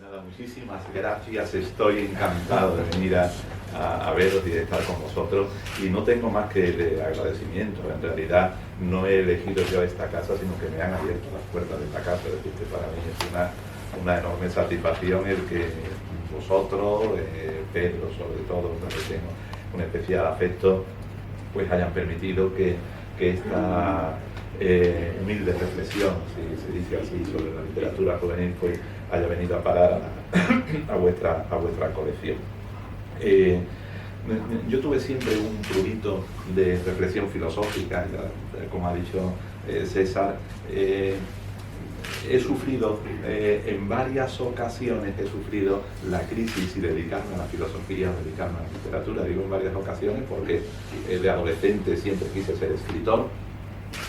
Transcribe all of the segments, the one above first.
Nada, muchísimas gracias, estoy encantado de venir a veros y de estar con vosotros, y no tengo más que de agradecimiento. En realidad no he elegido yo esta casa, sino que me han abierto las puertas de esta casa. Es decir, que para mí es una enorme satisfacción el que vosotros, Pedro sobre todo, con el que tengo un especial afecto, pues hayan permitido que esta humilde reflexión, si se dice así, sobre la literatura juvenil, pues haya venido a parar a vuestra colección. Yo tuve siempre un prurito de reflexión filosófica, como ha dicho César. He sufrido en varias ocasiones, la crisis y dedicarme a la filosofía, dedicarme a la literatura. Digo en varias ocasiones porque de adolescente siempre quise ser escritor,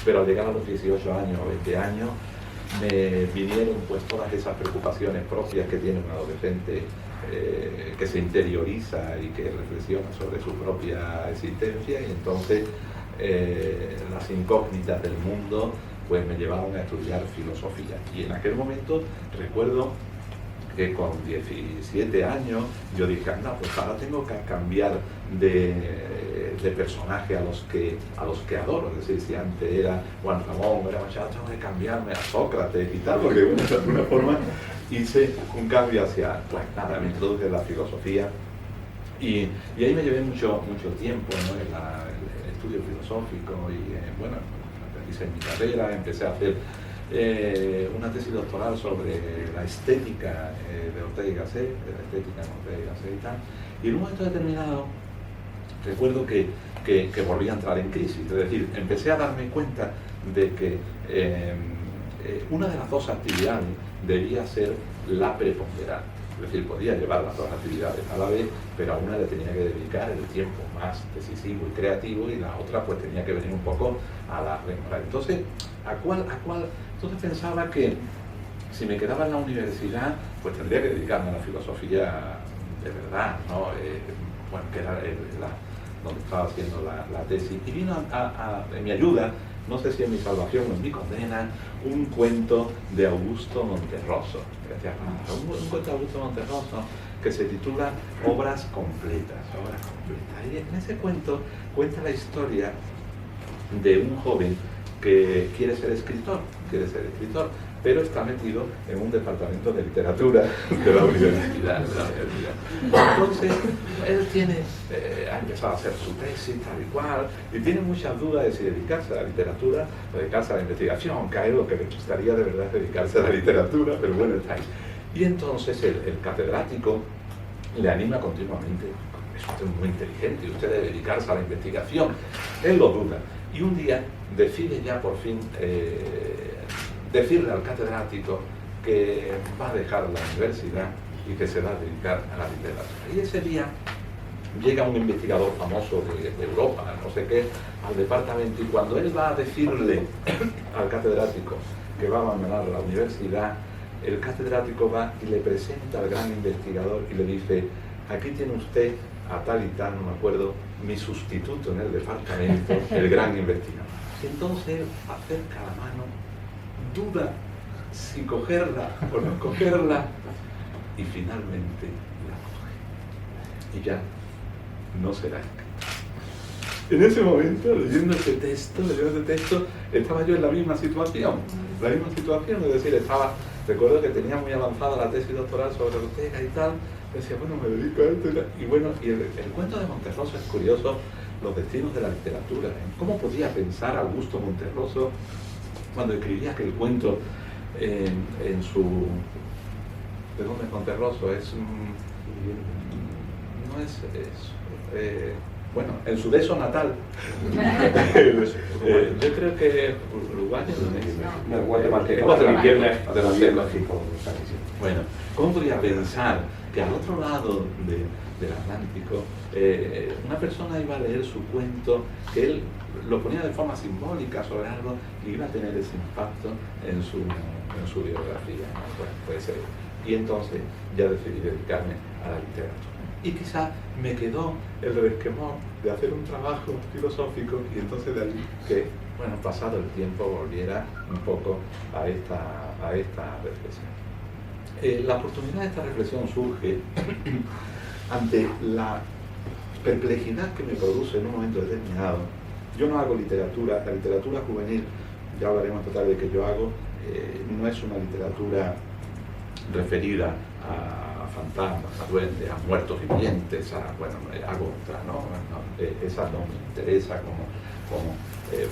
pero al llegar a los 18 años o 20 años me vinieron pues todas esas preocupaciones propias que tiene un adolescente que se interioriza y que reflexiona sobre su propia existencia, y entonces las incógnitas del mundo pues me llevaron a estudiar filosofía. Y en aquel momento recuerdo que con 17 años yo dije, anda, pues ahora tengo que cambiar de personaje a los que adoro. Es decir, si antes era Juan Ramón, era Machado, tengo que cambiarme a Sócrates y tal, porque bueno, de alguna forma hice un cambio hacia, pues nada, me introduje en la filosofía, y ahí me llevé mucho tiempo, ¿no? En el estudio filosófico, y bueno, hice mi carrera, empecé a hacer una tesis doctoral sobre la estética de Ortega y Gasset, de la estética de Ortega y Gasset y tal, y en un momento determinado recuerdo que volví a entrar en crisis. Es decir, empecé a darme cuenta de que una de las dos actividades debía ser la preponderante. Es decir, podía llevar las dos actividades a la vez, pero a una le tenía que dedicar el tiempo más decisivo y creativo, y la otra pues tenía que venir un poco a la remoral. Entonces, entonces pensaba que si me quedaba en la universidad, pues tendría que dedicarme a la filosofía de verdad, ¿no? Bueno, que era donde estaba haciendo la tesis. Y vino en mi ayuda, no sé si en mi salvación o en mi condena, un cuento de Augusto Monterroso. Un cuento de Augusto Monterroso que se titula Obras completas. Y en ese cuento cuenta la historia de un joven que quiere ser escritor, pero está metido en un departamento de literatura de la universidad. Entonces, él ha empezado a hacer su tesis, tal y cual, y tiene muchas dudas de si dedicarse a la literatura o dedicarse a la investigación, aunque a él lo que le gustaría de verdad es dedicarse a la literatura, pero bueno, está ahí. Y entonces el catedrático le anima continuamente: es usted muy inteligente y usted debe dedicarse a la investigación. Él lo duda, y un día decide ya por fin decirle al catedrático que va a dejar la universidad y que se va a dedicar a la literatura. Y ese día llega un investigador famoso de Europa, no sé qué, al departamento, y cuando él va a decirle al catedrático que va a abandonar la universidad, el catedrático va y le presenta al gran investigador y le dice: aquí tiene usted a tal y tal, no me acuerdo, mi sustituto en el departamento, el gran investigador. Entonces él acerca la mano, duda si cogerla o no cogerla, y finalmente la coge. Y ya no será escritor. En ese momento, leyendo ese texto, estaba yo en la misma situación. Es decir, recuerdo que tenía muy avanzada la tesis doctoral sobre Ortega y tal. Decía, bueno, me dedico a esto. Y bueno, y el cuento de Monterroso es curioso, los destinos de la literatura. ¿Cómo podía pensar Augusto Monterroso cuando escribía aquel cuento en su... ¿De dónde es Monterroso? No es eso. Bueno, en su deso natal. Yo creo que Uruguay no, guatemalteco. Bueno, ¿cómo podría pensar que al otro lado del Atlántico una persona iba a leer su cuento, que él lo ponía de forma simbólica sobre algo, y iba a tener ese impacto en su biografía? Bueno, pues, y entonces ya decidí dedicarme a la literatura. Y quizá me quedó el resquemor de hacer un trabajo filosófico, y entonces de ahí que, bueno, pasado el tiempo, volviera un poco a esta reflexión. La oportunidad de esta reflexión surge ante la perplejidad que me produce en un momento determinado. Yo no hago literatura, la literatura juvenil, ya hablaremos esta tarde de que yo hago, no es una literatura referida a fantasmas, a duendes, a muertos vivientes, bueno, hago otra, ¿no? Esa no me interesa como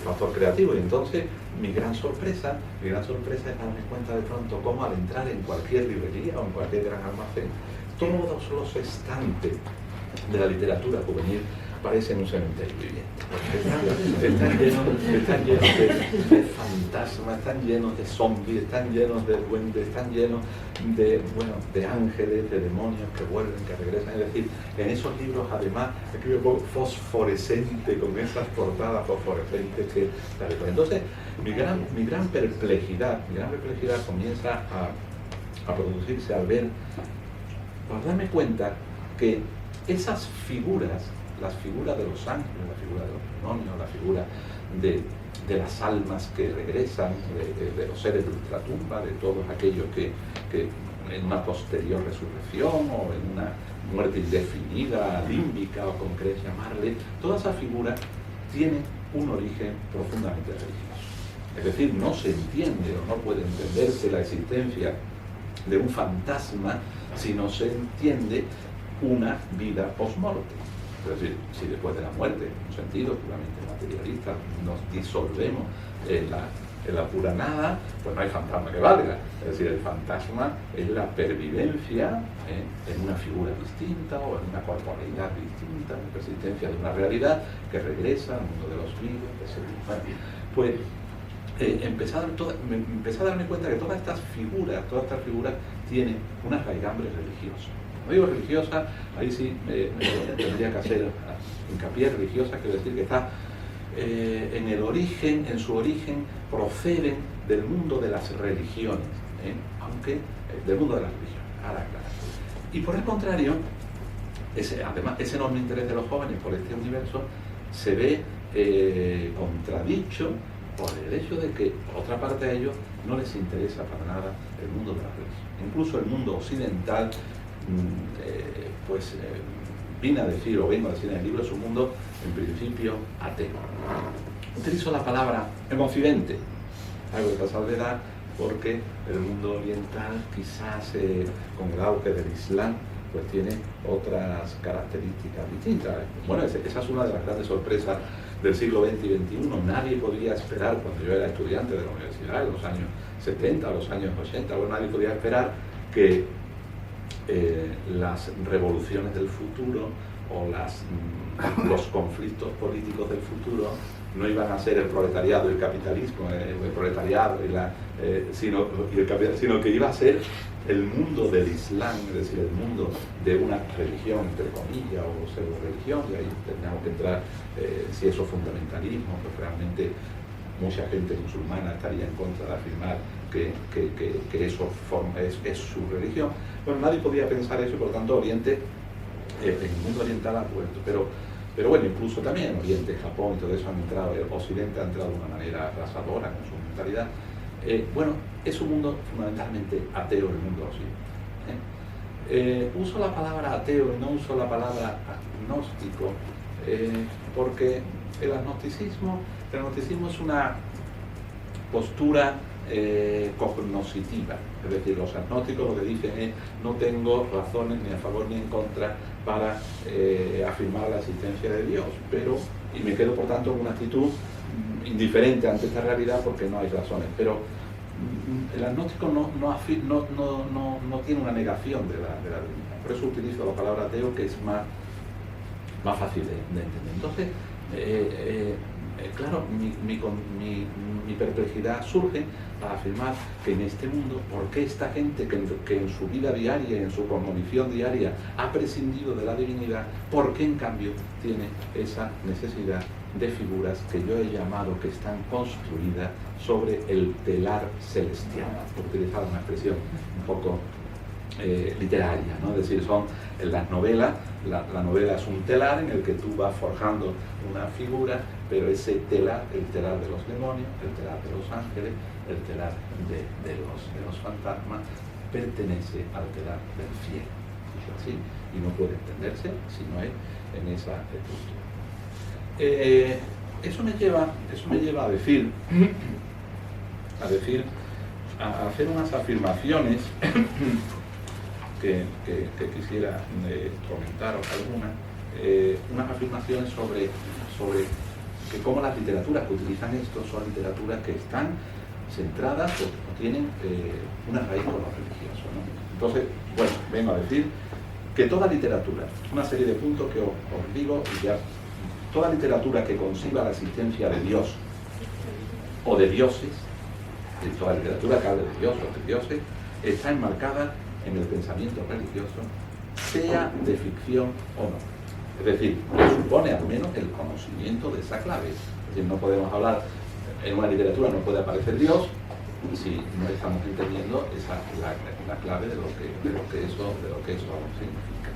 factor creativo. Y entonces mi gran sorpresa es darme cuenta de pronto cómo al entrar en cualquier librería o en cualquier gran almacén, todos los estantes de la literatura juvenil parecen un cementerio viviente. Están llenos de fantasmas, están llenos de zombies, están llenos de duendes, están llenos de ángeles, de demonios que vuelven, que regresan. Es decir, en esos libros además escribo fosforescente, con esas portadas fosforescentes que... Entonces, mi gran perplejidad comienza a producirse al darme cuenta que esas figuras, las figuras de los ángeles, la figura de los demonios, la figura de las almas que regresan, de los seres de ultratumba, de todos aquellos que en una posterior resurrección o en una muerte indefinida, límbica o como queréis llamarle, toda esa figura tiene un origen profundamente religioso. Es decir, no se entiende o no puede entenderse la existencia de un fantasma si no se entiende una vida post-mortem. Es decir, si después de la muerte, en un sentido puramente materialista, nos disolvemos en la pura nada, pues no hay fantasma que valga. Es decir, el fantasma es la pervivencia en una figura distinta o en una corporeidad distinta, la persistencia de una realidad que regresa al mundo de los vivos, etc. Bueno, pues empecé a darme cuenta que todas estas figuras tienen unas raigambre religiosas. Cuando digo religiosa, ahí sí tendría que hacer hincapié. Religiosa quiere decir que está en su origen proceden del mundo de las religiones, aunque del mundo de las religiones. Ahora, claro. Y por el contrario, además, ese enorme interés de los jóvenes por este universo se ve contradicho por el hecho de que otra parte de ellos no les interesa para nada el mundo de la religión. Incluso el mundo occidental, vengo a decir en el libro, es un mundo en principio ateo. Utilizo la palabra en Occidente, algo de salvedad, porque el mundo oriental quizás con el auge del Islam pues tiene otras características distintas. Bueno, esa es una de las grandes sorpresas del siglo XX y XXI. Nadie podía esperar, cuando yo era estudiante de la universidad en los años 70, los años 80, bueno, nadie podía esperar que las revoluciones del futuro o los conflictos políticos del futuro no iban a ser el proletariado y el capitalismo, el proletariado sino que iba a ser el mundo del Islam, es decir, el mundo de una religión, entre comillas, o pseudo-religión, y ahí tendríamos que entrar, si eso es fundamentalismo, pues realmente mucha gente musulmana estaría en contra de afirmar que eso es su religión. Bueno, nadie podía pensar eso y por tanto Oriente, el mundo oriental ha vuelto, pero bueno, incluso también Oriente, Japón y todo eso han entrado, el Occidente ha entrado de una manera arrasadora con su mentalidad. Bueno, es un mundo fundamentalmente ateo el mundo occidental. Uso la palabra ateo y no uso la palabra agnóstico porque el agnosticismo es una postura cognoscitiva, es decir, los agnósticos lo que dicen es no tengo razones ni a favor ni en contra para afirmar la existencia de Dios, y me quedo por tanto en una actitud indiferente ante esta realidad porque no hay razones, pero el agnóstico no tiene una negación de la divinidad, por eso utilizo la palabra ateo, que es más fácil de entender. Entonces, claro, mi perplejidad surge para afirmar que en este mundo, ¿por qué esta gente que en su vida diaria, en su cosmovisión diaria, ha prescindido de la divinidad, por qué en cambio tiene esa necesidad de figuras que yo he llamado que están construidas sobre el telar celestial, por utilizar una expresión un poco literaria, ¿no? Es decir, son las novelas, la novela es un telar en el que tú vas forjando una figura, pero ese telar, el telar de los demonios, el telar de los ángeles, el telar de los fantasmas, pertenece al telar del cielo, dicho así, y no puede entenderse si no es en esa estructura. Eso me lleva a decir, a hacer unas afirmaciones que quisiera comentaros algunas, unas afirmaciones sobre que cómo las literaturas que utilizan esto son literaturas que están centradas o tienen una raíz con lo religioso, ¿no? Entonces, bueno, vengo a decir que toda literatura, una serie de puntos que os digo y ya, toda literatura que conciba la existencia de Dios o de dioses, toda literatura que hable de Dios o de dioses, está enmarcada en el pensamiento religioso, sea de ficción o no. Es decir, que supone al menos el conocimiento de esa clave. Es decir, no podemos hablar, en una literatura no puede aparecer Dios si no estamos entendiendo la clave de lo que eso significa.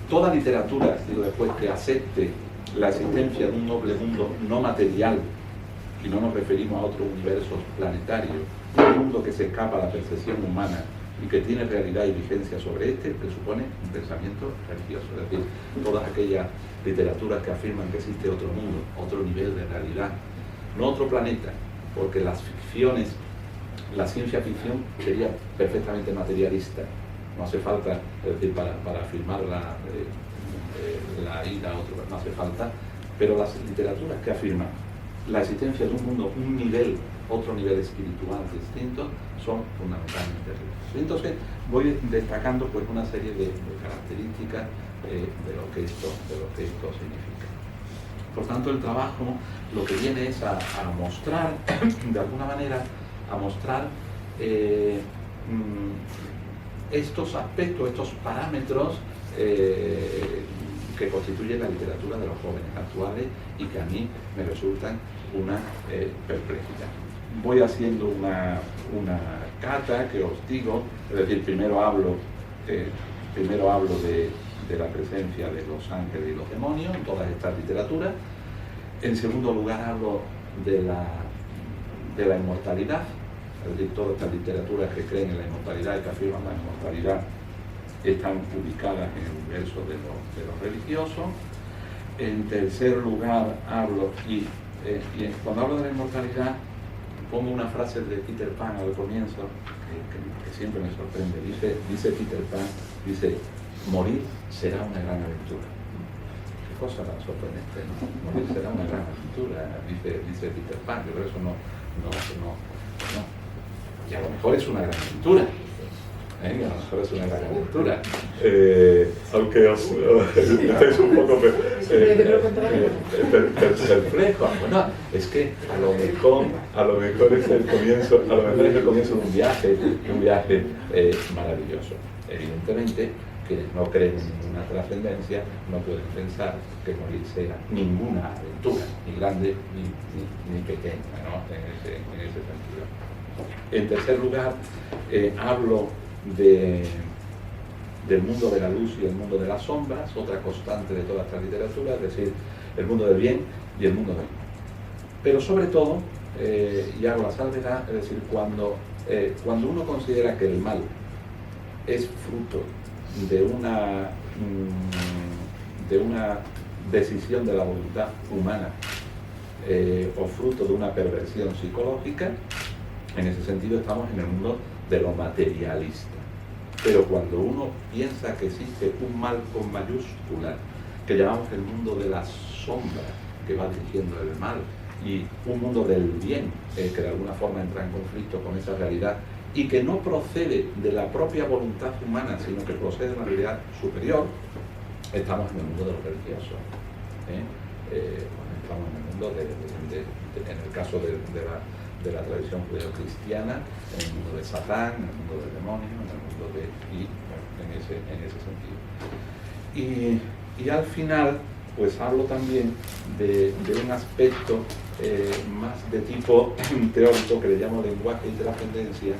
Toda literatura, digo después, que acepte la existencia de un noble mundo no material, y no nos referimos a otro universo planetario, un mundo que se escapa a la percepción humana y que tiene realidad y vigencia sobre este, presupone un pensamiento religioso. Es decir, todas aquellas literaturas que afirman que existe otro mundo, otro nivel de realidad, no otro planeta, porque las ficciones, la ciencia ficción sería perfectamente materialista. No hace falta, es decir, para afirmar la ida a otro, no hace falta, pero las literaturas que afirman la existencia de un mundo, un nivel, otro nivel espiritual distinto, son fundamentalmente religiosos. Entonces voy destacando pues una serie de características de lo que esto significa. Por tanto, el trabajo lo que viene es a mostrar, de alguna manera, a mostrar estos aspectos, estos parámetros que constituyen la literatura de los jóvenes actuales y que a mí me resultan una perplejidad. Voy haciendo una cata que os digo, es decir, primero hablo de la presencia de los ángeles y los demonios en todas estas literaturas. En segundo lugar hablo de la inmortalidad, es decir, todas estas literaturas que creen en la inmortalidad y que afirman la inmortalidad están ubicadas en el universo de lo religioso. En tercer lugar hablo, y cuando hablo de la inmortalidad pongo una frase de Peter Pan al comienzo que siempre me sorprende. Dice Peter Pan, dice: morir será una gran aventura. Qué cosa tan sorprendente, ¿no? Morir será una gran aventura, dice Peter Pan. Pero eso no. Y a lo mejor es una gran aventura. A lo mejor es una gran aventura. Aunque estáis un poco perplejos. Bueno, es que a lo mejor es el comienzo, de un viaje maravilloso. Evidentemente, quienes no creen en ninguna trascendencia no pueden pensar que morir sea ninguna aventura, ni grande ni pequeña, ¿no? En ese sentido. En tercer lugar, hablo del mundo de la luz y el mundo de las sombras, otra constante de toda esta literatura, es decir, el mundo del bien y el mundo del mal. Pero sobre todo, y hago la salvedad, es decir, cuando uno considera que el mal es fruto de una decisión de la voluntad humana o fruto de una perversión psicológica, en ese sentido estamos en el mundo de lo materialista. Pero cuando uno piensa que existe un mal con mayúscula, que llamamos el mundo de las sombras, que va dirigiendo el mal, y un mundo del bien, que de alguna forma entra en conflicto con esa realidad, y que no procede de la propia voluntad humana, sino que procede de una realidad superior, estamos en el mundo de lo religioso. Estamos en el mundo en el caso de la tradición judeo-cristiana, en el mundo de Satán, en el mundo del demonio, en el mundo en ese sentido. Y al final, pues hablo también de un aspecto más de tipo teórico que le llamo lenguaje y trascendencia,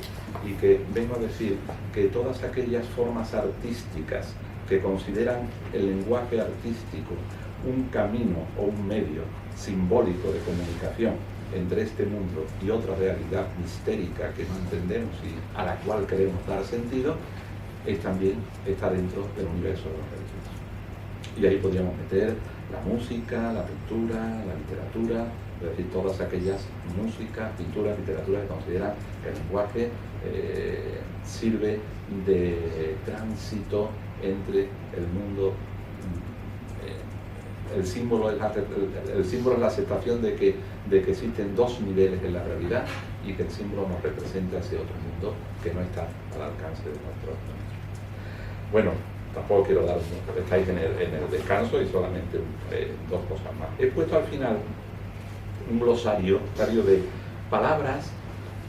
y que vengo a decir que todas aquellas formas artísticas que consideran el lenguaje artístico un camino o un medio simbólico de comunicación entre este mundo y otra realidad mistérica que no entendemos y a la cual queremos dar sentido, es también está dentro del universo de los religiosos. Y ahí podríamos meter la música, la pintura, la literatura, es decir, todas aquellas músicas, pinturas, literatura que consideran que el lenguaje sirve de tránsito entre el mundo. El símbolo es la aceptación de que existen dos niveles en la realidad y que el símbolo nos representa ese otro mundo que no está al alcance de nuestro. Bueno, tampoco quiero dar, estáis en el descanso y solamente dos cosas más. He puesto al final un glosario de palabras,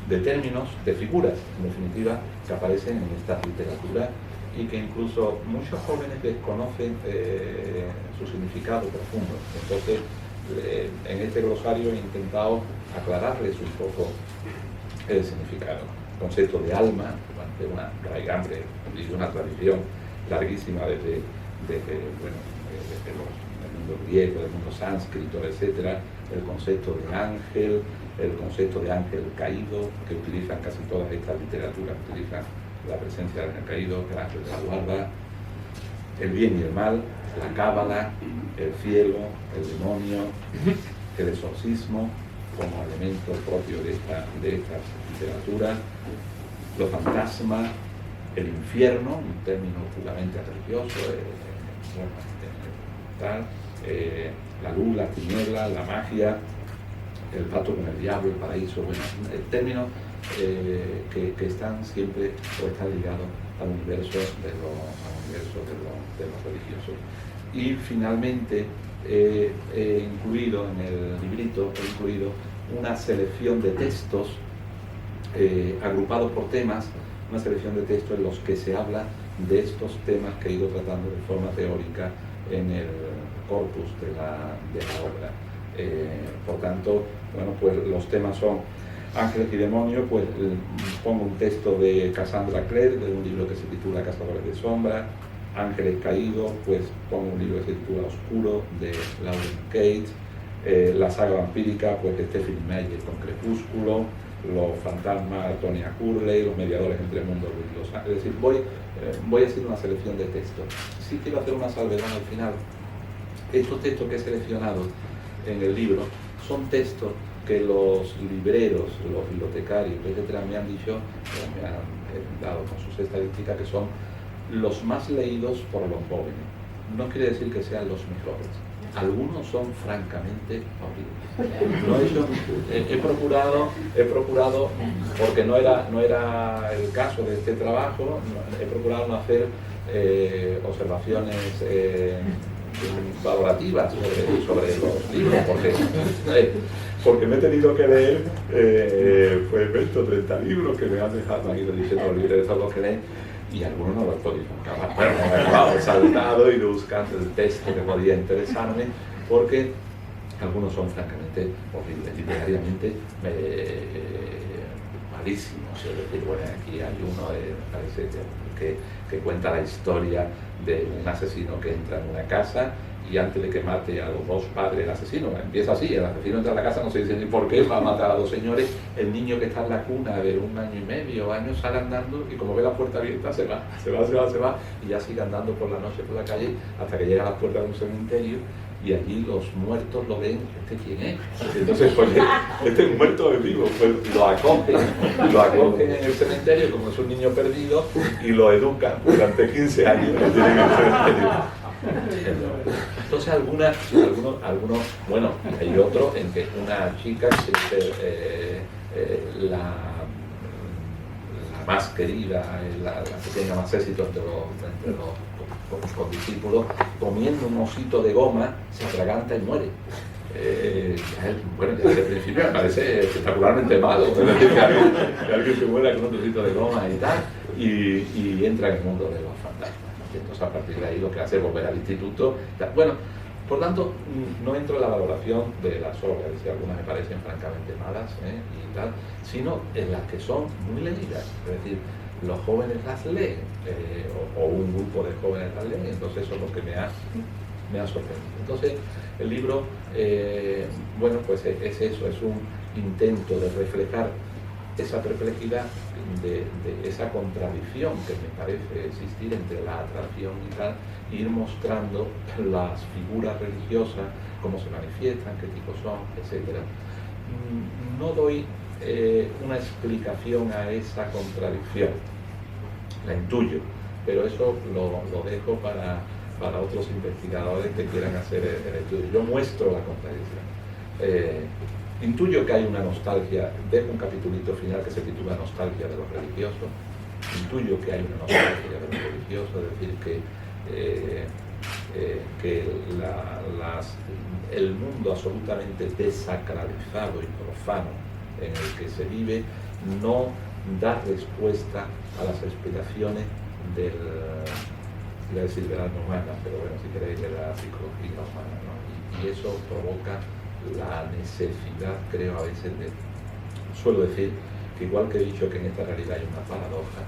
de términos, de figuras, en definitiva, que aparecen en esta literatura y que incluso muchos jóvenes desconocen su significado profundo. Entonces, en este glosario he intentado aclararles un poco el significado. El concepto de alma, de una raigambre y una tradición larguísima desde el mundo griego, del mundo sánscrito, etc. El concepto de ángel, el concepto de ángel caído, que utilizan casi todas estas literaturas, utilizan la presencia del ángel caído, el ángel de la guarda, el bien y el mal, la cábala, el cielo, el demonio, el exorcismo como elemento propio de esta literatura, los fantasmas, el infierno, un término puramente religioso, la luz, la tiniebla, la magia, el pacto con el diablo, el paraíso, bueno, términos que están siempre o están ligados al universo de los religiosos. Y finalmente he incluido en el librito una selección de textos agrupados por temas, una selección de textos en los que se habla de estos temas que he ido tratando de forma teórica en el corpus de la obra. Por tanto, bueno, pues los temas son ángeles y demonios, pues pongo un texto de Cassandra Clare, de un libro que se titula Cazadores de Sombras. Ángeles caídos, pues pongo un libro que se titula Oscuro, de Lauren Cage. La saga vampírica, pues de Stephenie Meyer con Crepúsculo. Los fantasmas, Tonya Hurley, los mediadores entre mundos, Luis Lozano. Es decir, voy a hacer una selección de textos. Sí quiero hacer una salvedad al final. Estos textos que he seleccionado en el libro son textos que los libreros, los bibliotecarios, etcétera, me han dicho, me han dado con sus estadísticas, que son los más leídos por los jóvenes. No quiere decir que sean los mejores. Algunos son francamente horribles. He procurado, porque no era el caso de este trabajo, he procurado no hacer observaciones valorativas sobre los libros, porque me he tenido que leer pues 20 o 30 libros que me han dejado ahí diciendo los libros de todos los que leen, y algunos no los he podido acabar. Bueno, me he acabado, he saltado y buscando el texto que podía interesarme, porque algunos son francamente horribles, literariamente malísimos. Es decir, bueno, aquí hay uno, parece que cuenta la historia de un asesino que entra en una casa y antes de que mate a los dos padres del asesino, empieza así, el asesino entra a la casa, no se dice ni por qué, va a matar a dos señores, el niño que está en la cuna de 1 año y medio, años, sale andando y como ve la puerta abierta se va y ya sigue andando por la noche por la calle hasta que llega a la puerta de un cementerio y allí los muertos lo ven, ¿este quién es? Entonces, pues, este muerto es vivo, pues lo acogen en el cementerio como es un niño perdido y lo educan durante 15 años que tienen en el cementerio. Entonces algunos, bueno, hay otro en que una chica la más querida, la que tenga más éxito entre los condiscípulos, comiendo un osito de goma, se atraganta y muere. Bueno, desde el principio me parece espectacularmente malo, es decir, que alguien se muera con un osito de goma y tal, y entra en el mundo de los fantasmas. Entonces a partir de ahí lo que hace es volver al instituto. Bueno, por tanto, no entro en la valoración de las obras, si algunas me parecen francamente malas y tal, sino en las que son muy leídas. Es decir, los jóvenes las leen, o un grupo de jóvenes las leen, entonces eso es lo que me ha sorprendido. Entonces, el libro, bueno, pues es eso, es intento de reflejar esa perplejidad, de esa contradicción que me parece existir entre la atracción y tal, e ir mostrando las figuras religiosas, cómo se manifiestan, qué tipos son, etc. No doy una explicación a esa contradicción, la intuyo, pero eso lo dejo para otros investigadores que quieran hacer el estudio. Yo muestro la contradicción. Intuyo que hay una nostalgia, dejo un capitulito final que se titula Nostalgia de lo religioso. Intuyo que hay una nostalgia de lo religioso, es decir, que el mundo absolutamente desacralizado y profano en el que se vive no da respuesta a las aspiraciones de la alma humana, pero bueno, si queréis, de la psicología humana, ¿no? Y eso provoca la necesidad, creo, a veces suelo decir que igual que he dicho que en esta realidad hay una paradoja,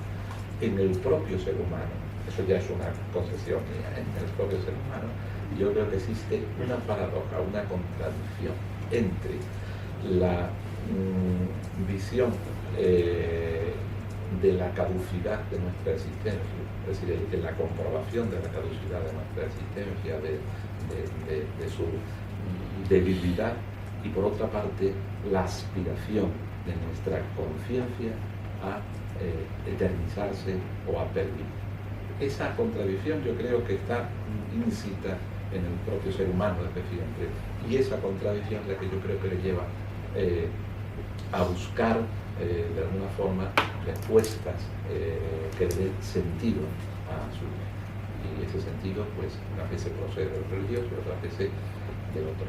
en el propio ser humano, eso ya es una concepción mía, en el propio ser humano, yo creo que existe una paradoja, una contradicción entre la visión de la caducidad de nuestra existencia, es decir, de la comprobación de la caducidad de nuestra existencia, de su debilidad, y por otra parte la aspiración de nuestra conciencia a eternizarse o a pervivir. Esa contradicción yo creo que está íncita en el propio ser humano desde siempre, y esa contradicción es la que yo creo que le lleva a buscar de alguna forma respuestas que le den sentido a su vida, y ese sentido pues unas veces procede del religioso y otras veces del otro.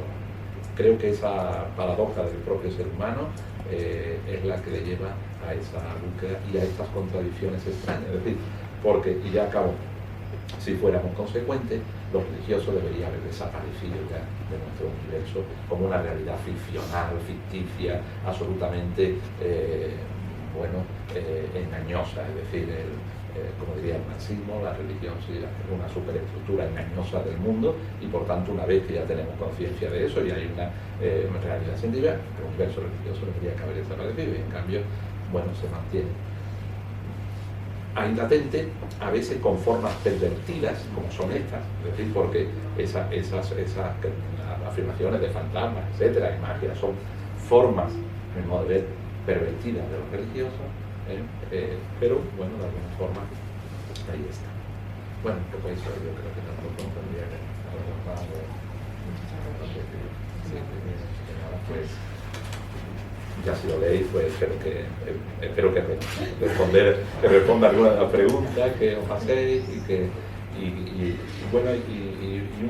Creo que esa paradoja del propio ser humano es la que le lleva a esa búsqueda y a estas contradicciones extrañas. Es decir, porque, y ya acabo, si fuéramos consecuentes, lo religioso debería haber desaparecido ya de nuestro universo como una realidad ficcional, ficticia, absolutamente engañosa. Es decir, como diría el marxismo, la religión sería una superestructura engañosa del mundo, y por tanto, una vez que ya tenemos conciencia de eso y hay una realidad científica, el universo religioso debería haber desaparecido, y en cambio, bueno, se mantiene ahí latente, a veces con formas pervertidas, como son estas, es decir, porque esas afirmaciones de fantasmas, etcétera, y magia, son formas, en modo de ver, pervertidas de lo religioso, pero bueno, de alguna forma ahí está. Bueno, pues eso yo creo que tampoco tendría que hablar más de pues ya si lo leéis, pues espero que responda alguna de las preguntas que os hacéis, y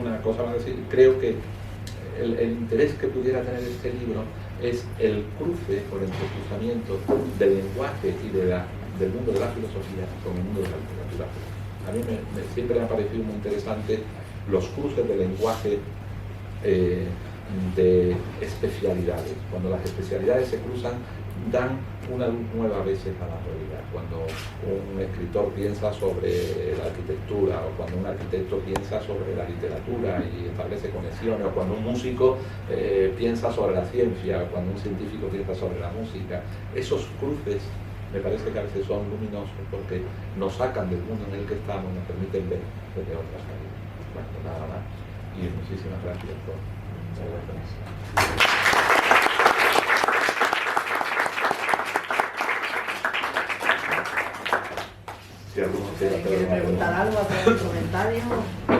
una cosa más, decir, creo que el interés que pudiera tener este libro es el cruce o el entrecruzamiento del lenguaje y del mundo de la filosofía con el mundo de la literatura. A mí siempre me ha parecido muy interesante los cruces de lenguaje de especialidades. Cuando las especialidades se cruzan, dan una luz nueva a veces a la realidad. Cuando un escritor piensa sobre la arquitectura, o cuando un arquitecto piensa sobre la literatura y establece conexiones, o cuando un músico piensa sobre la ciencia, o cuando un científico piensa sobre la música, esos cruces me parece que a veces son luminosos porque nos sacan del mundo en el que estamos, nos permiten ver desde otras maneras. Bueno, nada más, y muchísimas gracias por si alguno quiere preguntar algo, hacer un comentario.